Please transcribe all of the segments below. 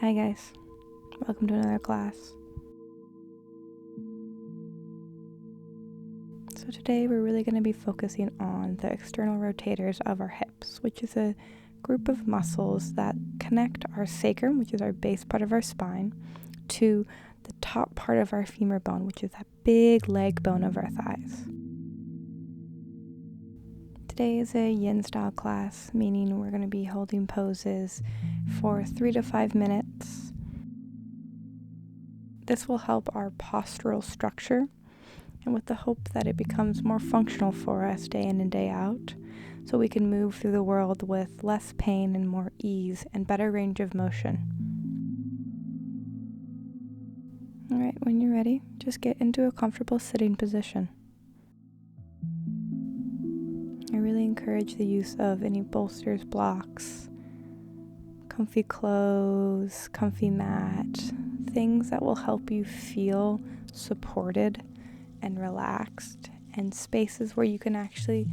Hi guys, welcome to another class. So today we're really going to be focusing on the external rotators of our hips, which is a group of muscles that connect our sacrum, which is our base part of our spine, to the top part of our femur bone, which is that big leg bone of our thighs. Today is a yin style class, meaning we're going to be holding poses for 3 to 5 minutes. This will help our postural structure, and with the hope that it becomes more functional for us day in and day out, so we can move through the world with less pain and more ease and better range of motion. Alright, when you're ready, just get into a comfortable sitting position. I really encourage the use of any bolsters, blocks, comfy clothes, comfy mat, things that will help you feel supported and relaxed, and spaces where you can actually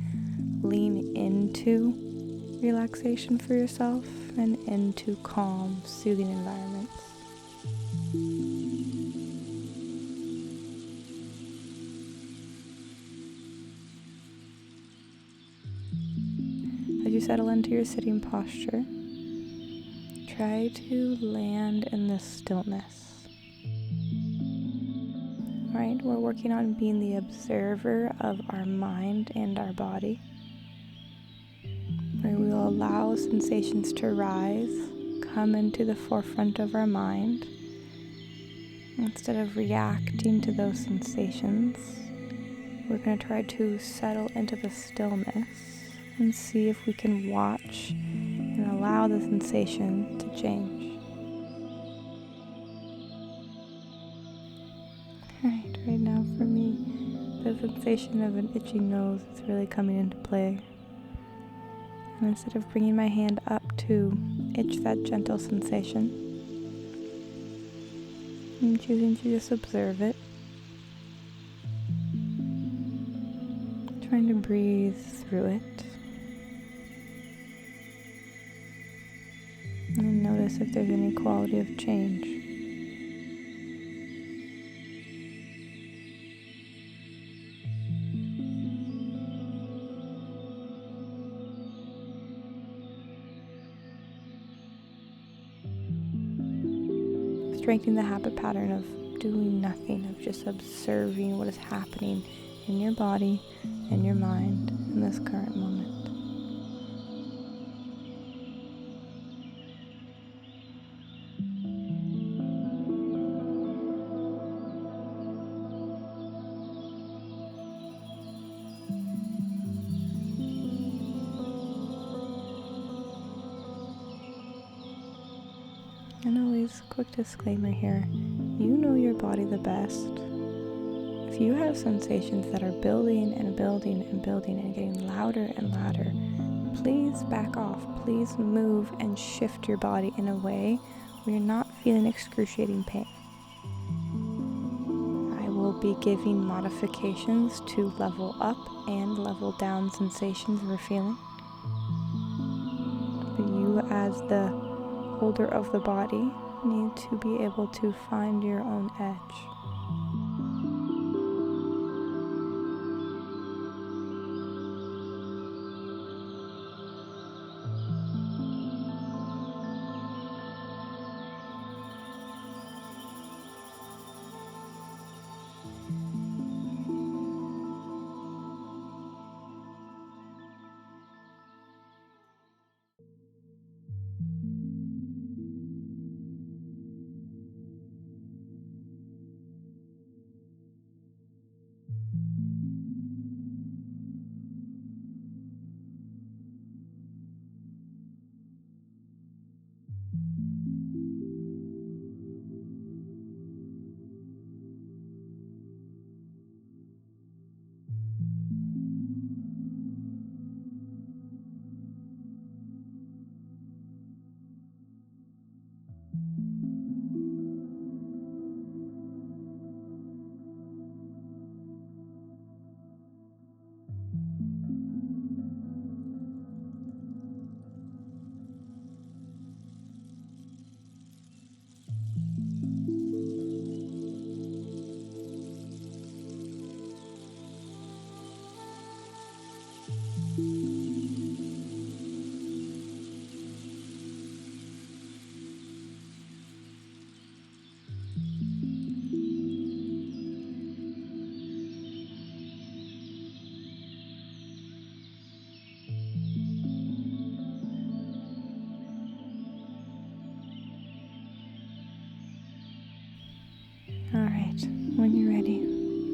lean into relaxation for yourself and into calm, soothing environments. As you settle into your sitting posture, try to land in the stillness. Right, we're working on being the observer of our mind and our body, where we will allow sensations to rise, come into the forefront of our mind. Instead of reacting to those sensations, we're going to try to settle into the stillness and see if we can watch and allow the sensation to change. Right now for me, the sensation of an itchy nose is really coming into play. And instead of bringing my hand up to itch that gentle sensation, I'm choosing to just observe it. Trying to breathe through it. And notice if there's any quality of change. Strengthening the habit pattern of doing nothing, of just observing what is happening in your body and your mind in this current moment. And always, quick disclaimer here, you know your body the best. If you have sensations that are building and building and building and getting louder and louder, please back off. Please move and shift your body in a way where you're not feeling excruciating pain. I will be giving modifications to level up and level down sensations we're feeling. But you, as the holder of the body, need to be able to find your own edge. when you're ready.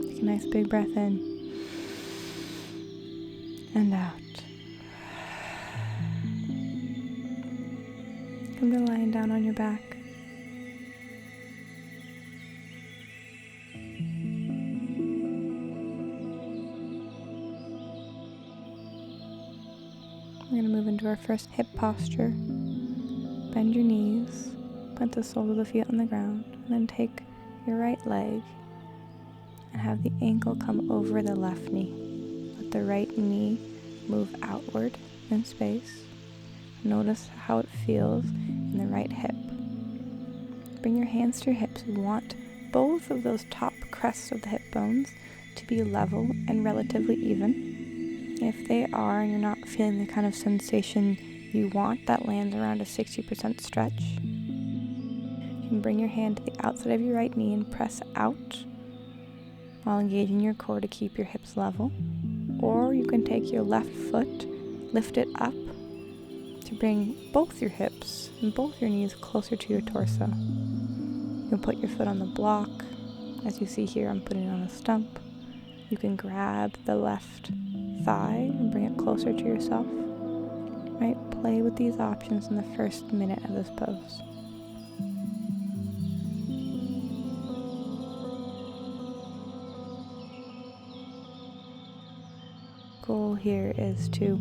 Take a nice big breath in and out. Come to lying down on your back. We're going to move into our first hip posture. Bend your knees, plant the soles of the feet on the ground, and then take your right leg and have the ankle come over the left knee. Let the right knee move outward in space. Notice how it feels in the right hip. Bring your hands to your hips. We want both of those top crests of the hip bones to be level and relatively even. If they are and you're not feeling the kind of sensation you want that lands around a 60% stretch, you can bring your hand to the outside of your right knee and press out while engaging your core to keep your hips level. Or you can take your left foot, lift it up to bring both your hips and both your knees closer to your torso. You can put your foot on the block. As you see here, I'm putting it on a stump. You can grab the left thigh and bring it closer to yourself. Right? Play with these options in the first minute of this pose. Goal here is to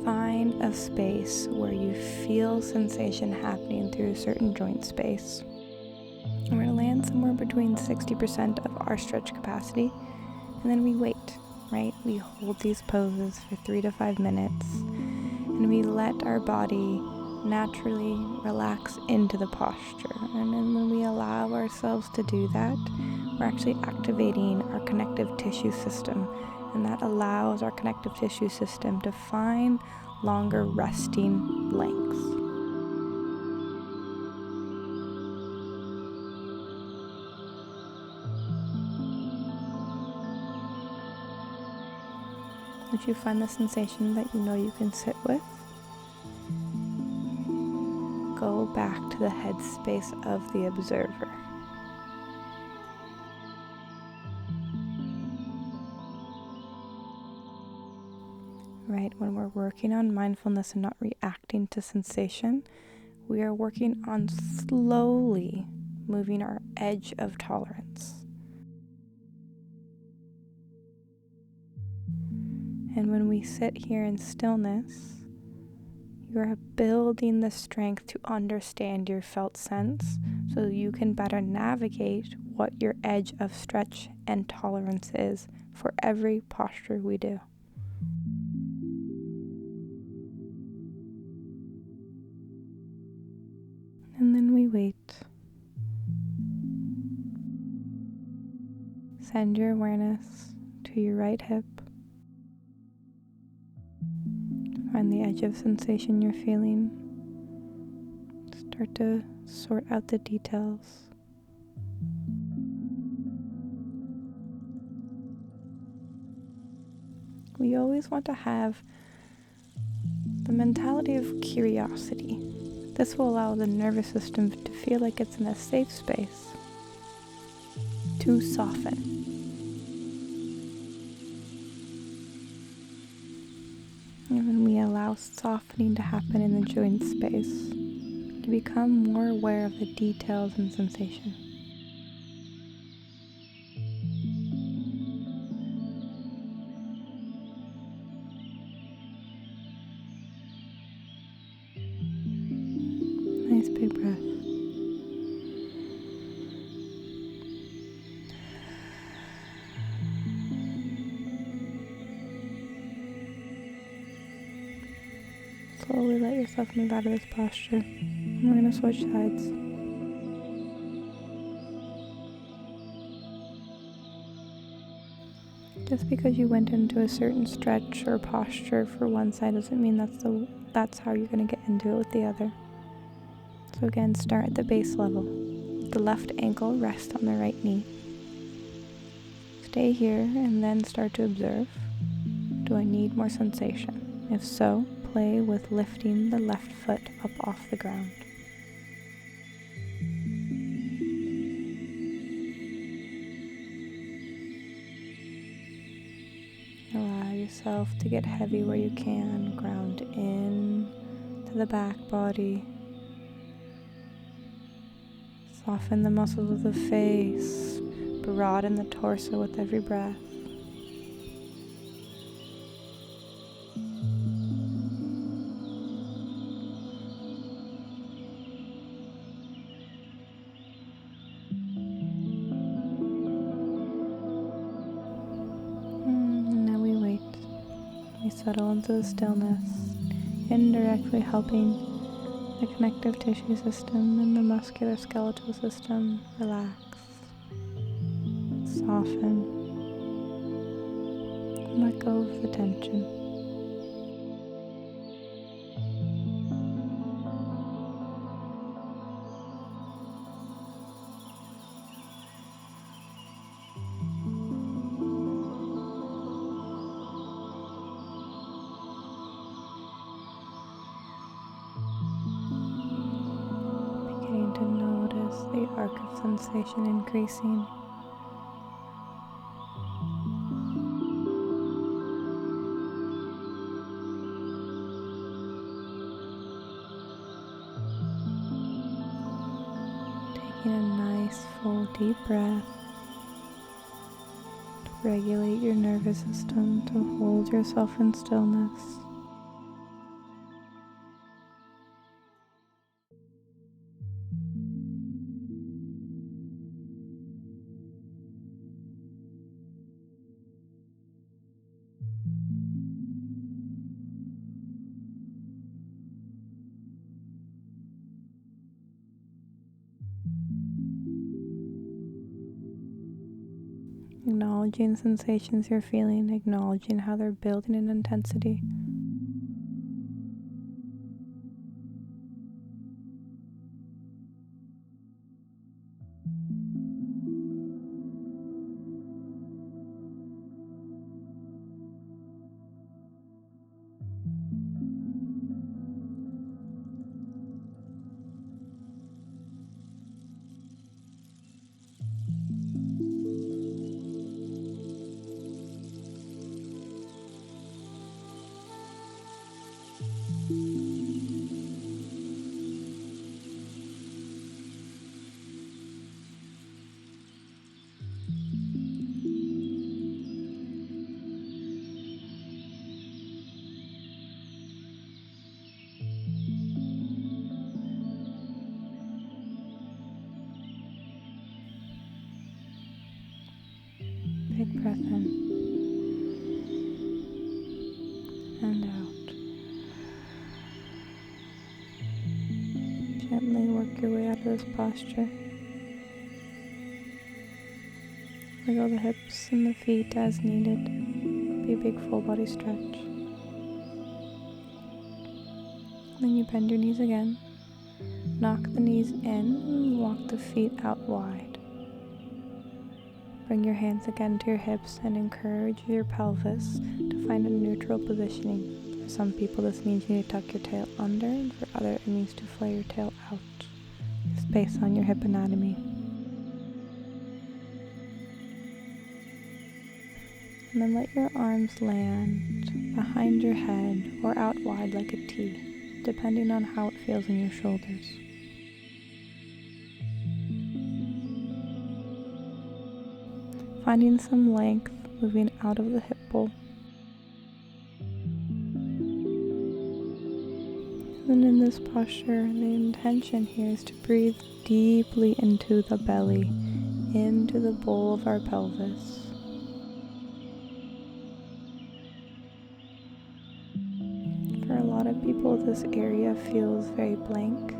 find a space where you feel sensation happening through a certain joint space. And we're going to land somewhere between 60% of our stretch capacity, and then we wait, right? We hold these poses for 3 to 5 minutes, and we let our body naturally relax into the posture. And then when we allow ourselves to do that, we're actually activating our connective tissue system, and that allows our connective tissue system to find longer resting lengths. Once you find the sensation that you know you can sit with, go back to the headspace of the observer. Right, when we're working on mindfulness and not reacting to sensation, we are working on slowly moving our edge of tolerance. And when we sit here in stillness, you are building the strength to understand your felt sense so you can better navigate what your edge of stretch and tolerance is for every posture we do. And then we wait. Send your awareness to your right hip. Find the edge of sensation you're feeling. Start to sort out the details. We always want to have the mentality of curiosity. This will allow the nervous system to feel like it's in a safe space to soften. And when we allow softening to happen in the joint space, you become more aware of the details and sensation. Nice big breath. Slowly let yourself move out of this posture. We're going to switch sides. Just because you went into a certain stretch or posture for one side doesn't mean that's how you're going to get into it with the other. So again, start at the base level. The left ankle rests on the right knee. Stay here and then start to observe. Do I need more sensation? If so, play with lifting the left foot up off the ground. yourself to get heavy where you can. Ground in to the back body. Soften the muscles of the face. Broaden the torso with every breath. Now we wait. We settle into the stillness, indirectly helping the connective tissue system and the musculoskeletal system relax, soften, and let go of the tension. Beginning to notice the arc of sensation increasing. Taking a nice full deep breath to regulate your nervous system, to hold yourself in stillness. Acknowledging the sensations you're feeling, acknowledging how they're building in intensity. Big breath in and out. Gently work your way out of this posture. Wiggle the hips and the feet as needed. Be a big full body stretch. Then you bend your knees again. Knock the knees in and walk the feet out wide. Bring your hands again to your hips and encourage your pelvis to find a neutral positioning. For some people this means you need to tuck your tail under, and for others it means to flare your tail out. Just based on your hip anatomy. And then let your arms land behind your head or out wide like a T, depending on how it feels in your shoulders. Finding some length, moving out of the hip bowl. And in this posture, the intention here is to breathe deeply into the belly, into the bowl of our pelvis. For a lot of people, this area feels very blank.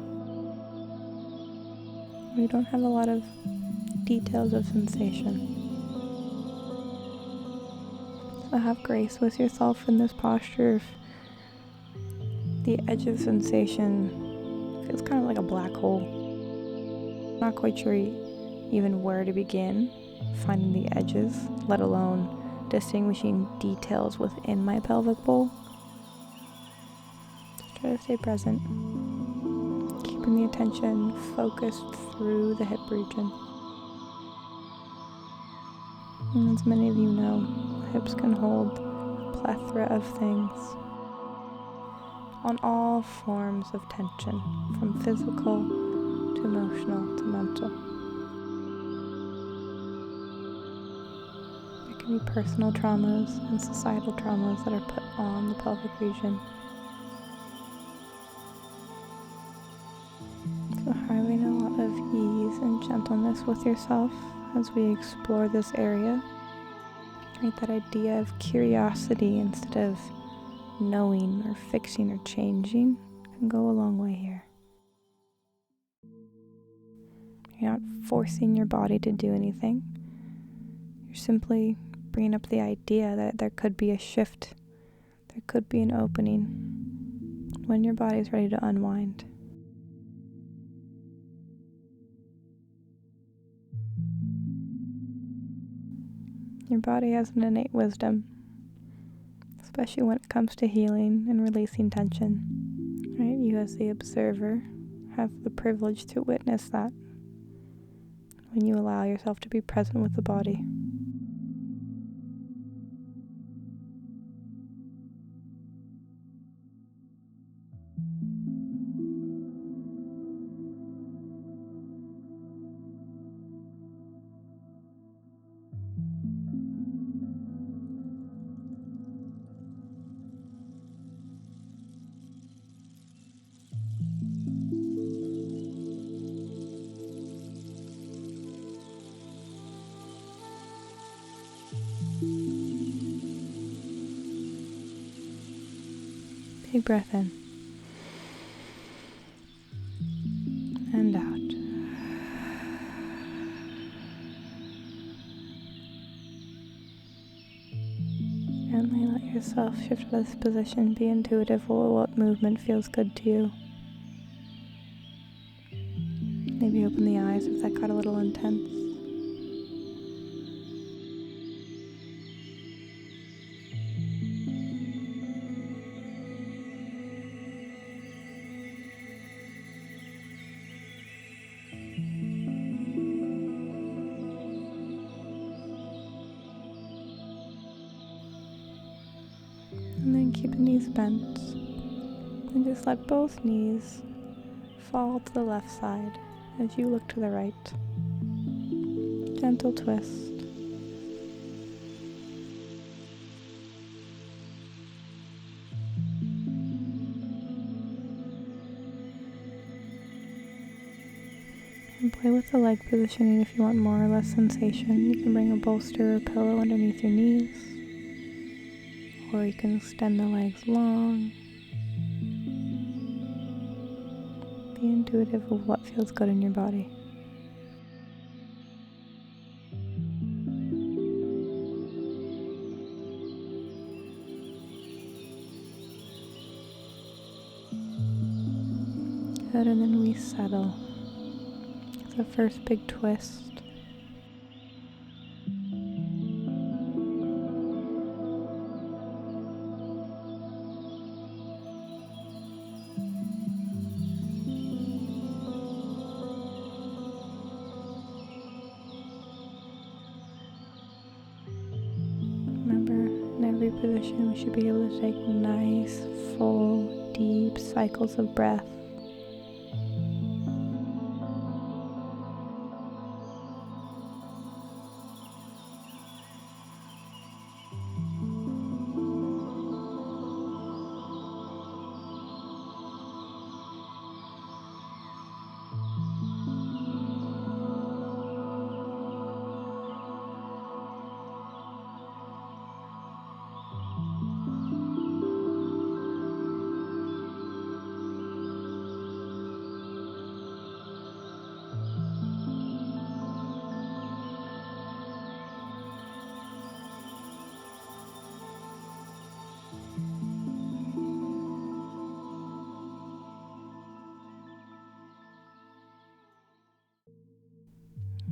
We don't have a lot of details of sensation. So have grace with yourself in this posture. If the edge of sensation feels kind of like a black hole, not quite sure even where to begin finding the edges, let alone distinguishing details within my pelvic bowl. Just try to stay present, keeping the attention focused through the hip region. And as many of you know, hips can hold plethora of things on all forms of tension, from physical to emotional to mental. There can be personal traumas and societal traumas that are put on the pelvic region. So having a lot of ease and gentleness with yourself as we explore this area. Right, that idea of curiosity instead of knowing or fixing or changing can go a long way here. You're not forcing your body to do anything. You're simply bringing up the idea that there could be a shift. There could be an opening when your body's ready to unwind. Your body has an innate wisdom, especially when it comes to healing and releasing tension. Right? You as the observer have the privilege to witness that when you allow yourself to be present with the body. Big breath in and out. Gently let yourself shift to this position. Be intuitive with what movement feels good to you. Maybe open the eyes if that got a little intense. And then keep the knees bent. And just let both knees fall to the left side as you look to the right. Gentle twist. And play with the leg positioning if you want more or less sensation. You can bring a bolster or pillow underneath your knees, or you can extend the legs long. Be intuitive of what feels good in your body. Good, and then we settle. It's the first big twist. Remember, in every position we should be able to take nice, full, deep cycles of breath.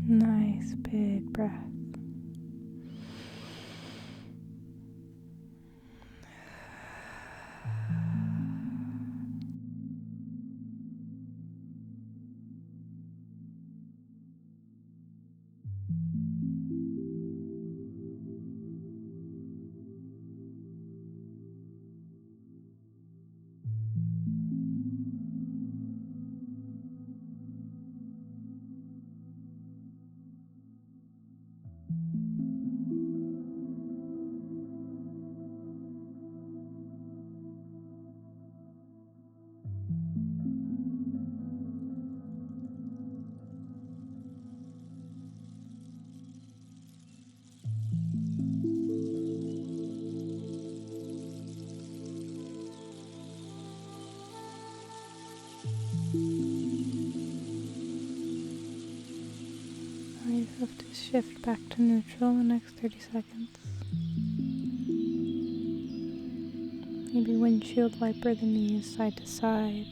Nice big breath. yourself to shift back to neutral in the next 30 seconds. Maybe windshield wiper the knees side to side.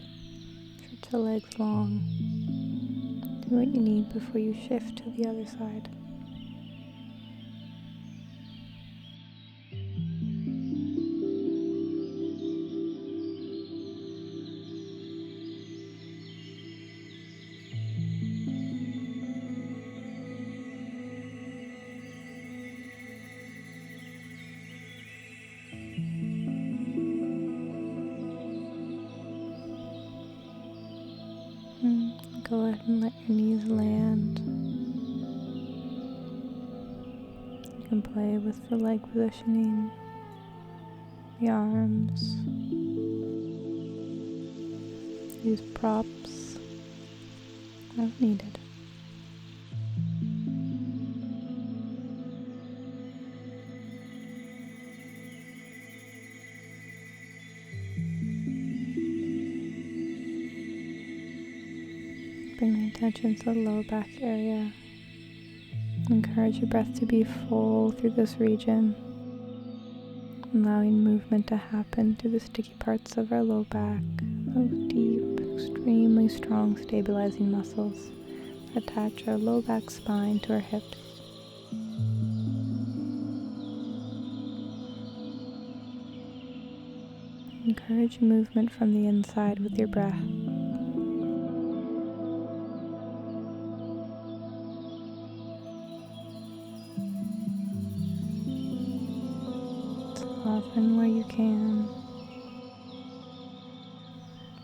Stretch the legs long. Do what you need before you shift to the other side. Go ahead and let your knees land. You can play with the leg positioning, the arms. Use props as needed. Bring the attention to the low back area. Encourage your breath to be full through this region, allowing movement to happen through the sticky parts of our low back, those deep, extremely strong stabilizing muscles that attach our low back spine to our hips. Encourage movement from the inside with your breath. Soften where you can.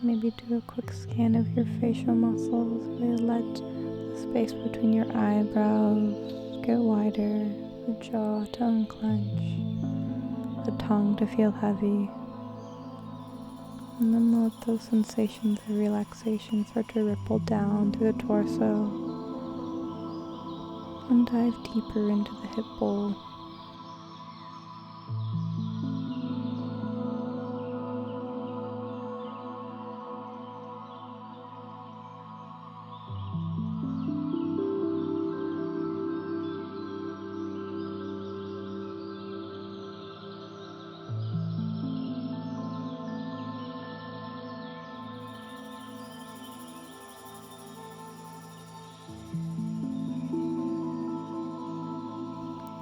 Maybe do a quick scan of your facial muscles. Really let the space between your eyebrows get wider, the jaw to unclench, the tongue to feel heavy. And then let those sensations of relaxation start to ripple down through the torso and dive deeper into the hip bowl.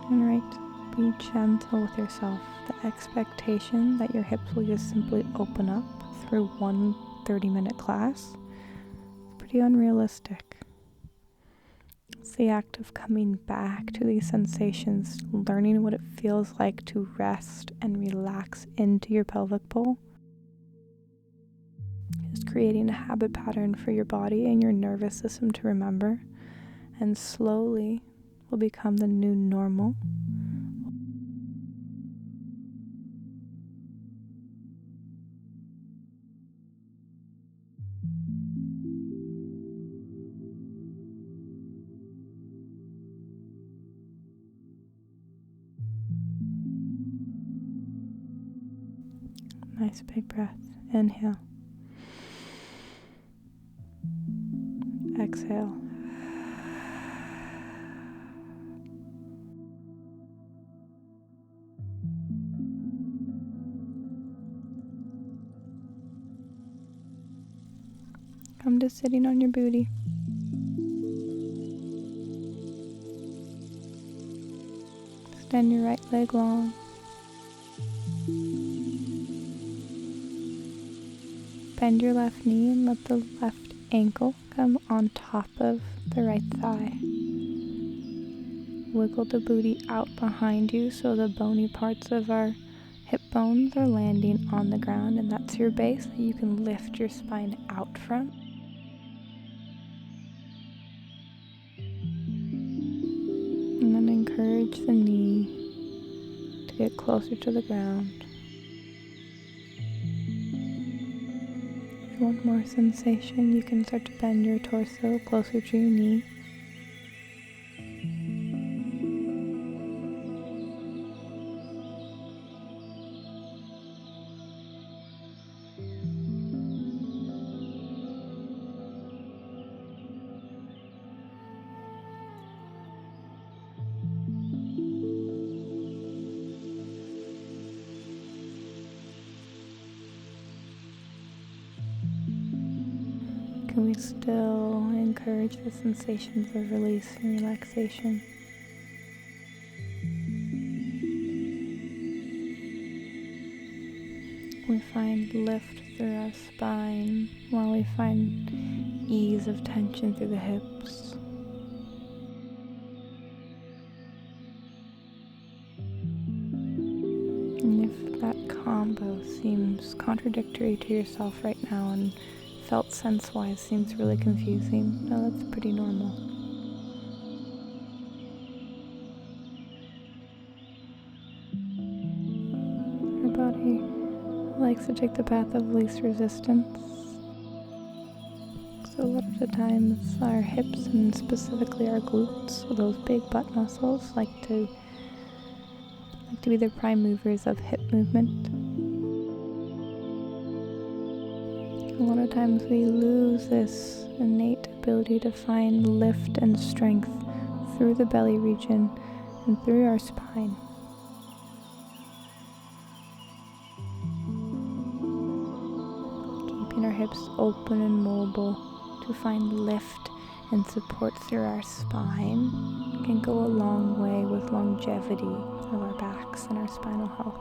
And be gentle with yourself. The expectation that your hips will just simply open up through one 30-minute class is pretty unrealistic. It's the act of coming back to these sensations, learning what it feels like to rest and relax into your pelvic bowl. Just creating a habit pattern for your body and your nervous system to remember, and slowly will become the new normal. Nice big breath. Inhale. Exhale. Come to sitting on your booty. Extend your right leg long. Bend your left knee and let the left ankle come on top of the right thigh. Wiggle the booty out behind you so the bony parts of our hip bones are landing on the ground, and that's your base that you can lift your spine out from. And then encourage the knee to get closer to the ground. If you want more sensation, you can start to bend your torso closer to your knee. Can we still encourage the sensations of release and relaxation? We find lift through our spine while we find ease of tension through the hips. And if that combo seems contradictory to yourself right now and felt sense-wise seems really confusing, no, that's pretty normal. Our body likes to take the path of least resistance. So a lot of the times our hips and specifically our glutes, so those big butt muscles, like to be the prime movers of hip movement. A lot of times we lose this innate ability to find lift and strength through the belly region and through our spine. Keeping our hips open and mobile to find lift and support through our spine can go a long way with longevity of our backs and our spinal health.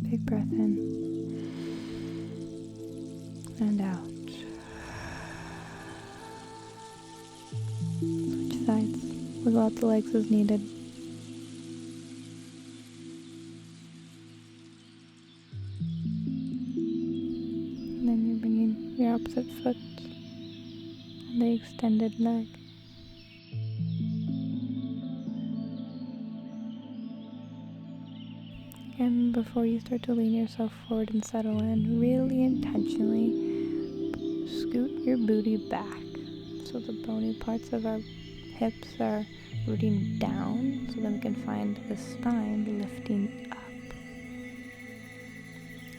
Big breath in and out. Switch sides. Wiggle out the legs as needed. And then you're bringing your opposite foot on the extended leg. And before you start to lean yourself forward and settle in, really intentionally scoot your booty back so the bony parts of our hips are rooting down, so then we can find the spine lifting up.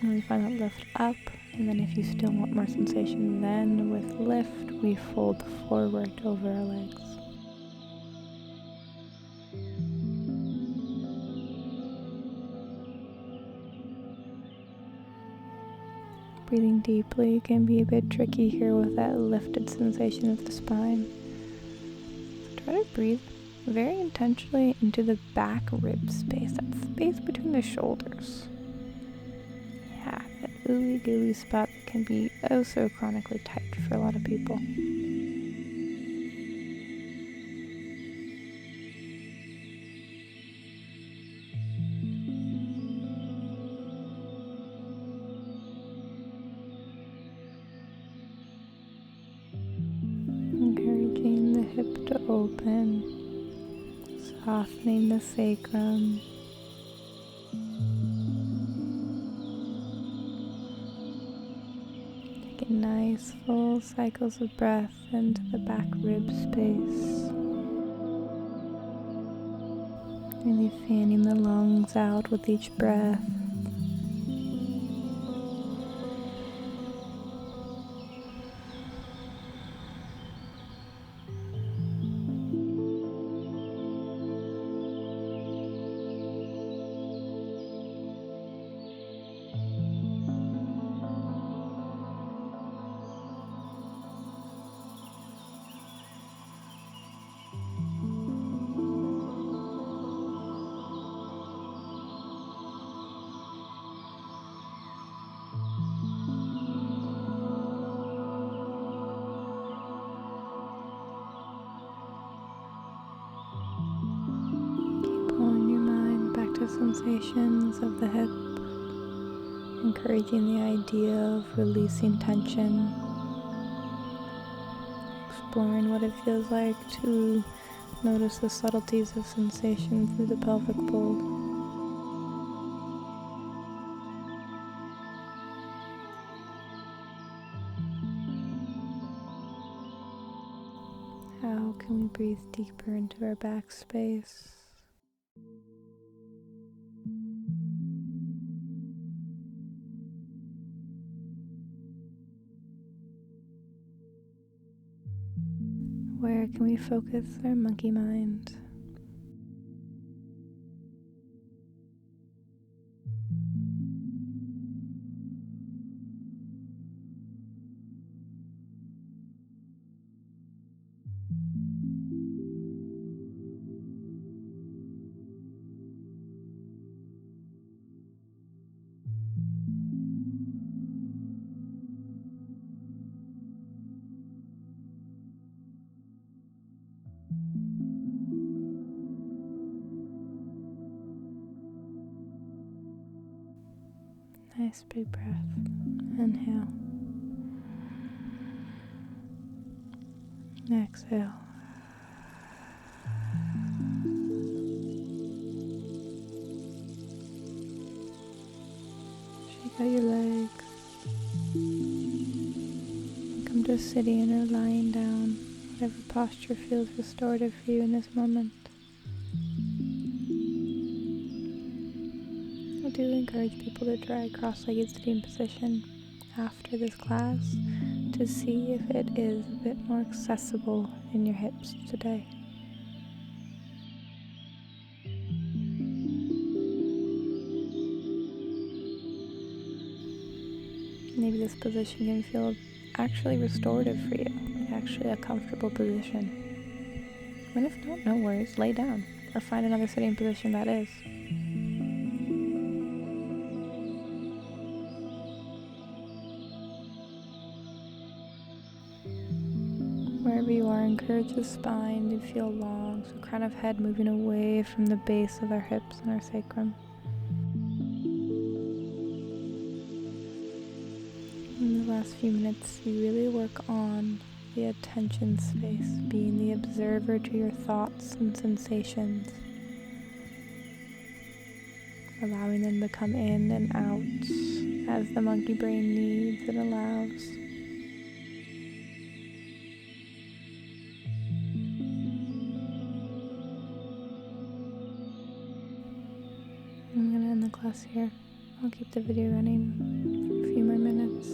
And we find that lift up, and then if you still want more sensation, then with lift we fold forward over our legs. Breathing deeply can be a bit tricky here with that lifted sensation of the spine. So try to breathe very intentionally into the back rib space, that space between the shoulders. Yeah, that ooey gooey spot can be oh so chronically tight for a lot of people. Encouraging the hip to open, softening the sacrum. Taking nice full cycles of breath into the back rib space. Really fanning the lungs out with each breath. sensations of the hip, encouraging the idea of releasing tension, exploring what it feels like to notice the subtleties of sensation through the pelvic bowl. How can we breathe deeper into our back space? Where can we focus our monkey mind? Nice big breath. Inhale. Exhale. Shake out your legs. Come to sitting or lying down, whatever posture feels restorative for you in this moment. I do encourage people to try cross-legged sitting position after this class to see if it is a bit more accessible in your hips today. Maybe this position can feel actually restorative for you, actually a comfortable position. And if not, no worries, lay down or find another sitting position that is. Wherever you are, encourage the spine to feel long, so crown of head moving away from the base of our hips and our sacrum. In the last few minutes, you really work on the attention space, being the observer to your thoughts and sensations, allowing them to come in and out as the monkey brain needs and allows. I'm going to end the class here. I'll keep the video running for a few more minutes.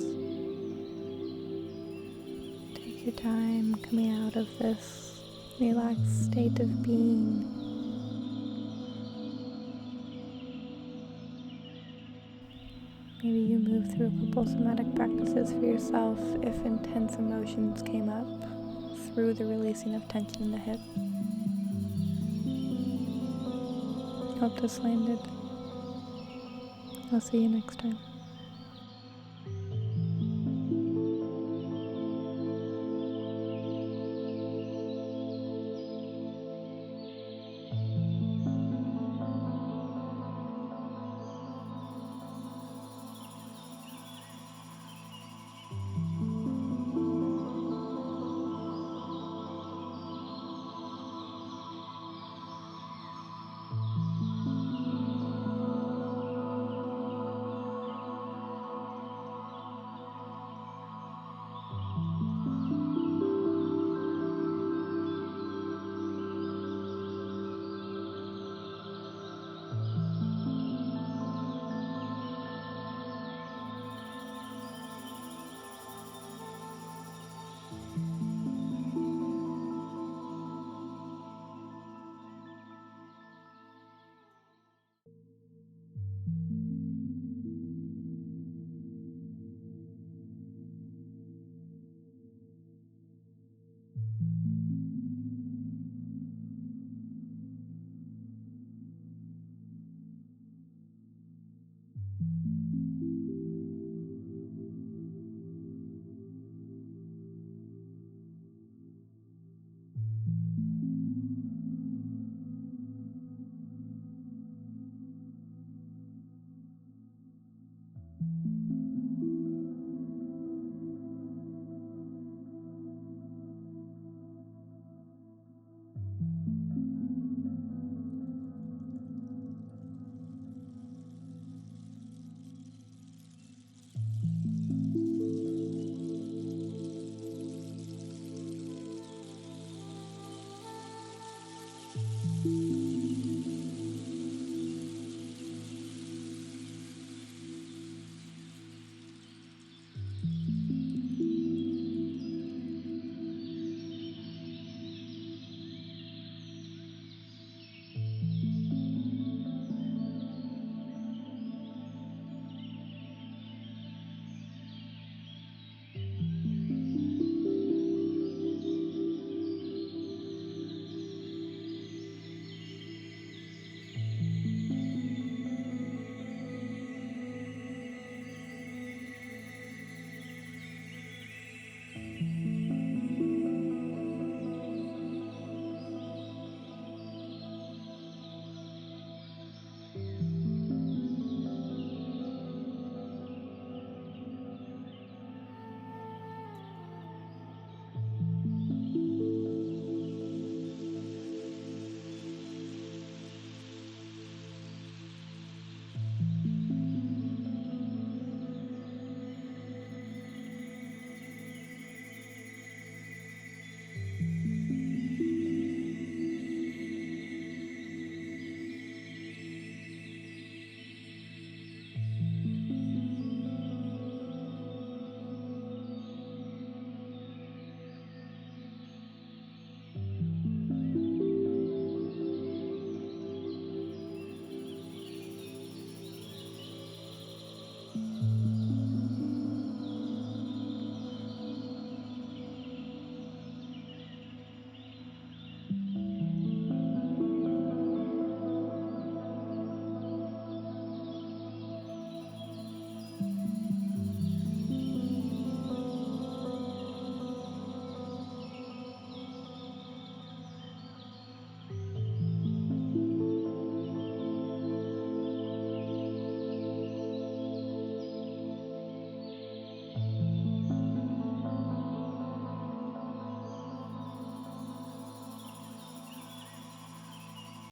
Take your time coming out of this relaxed state of being. Maybe you move through a couple somatic practices for yourself if intense emotions came up through the releasing of tension in the hip. Hope this landed. I'll see you next time.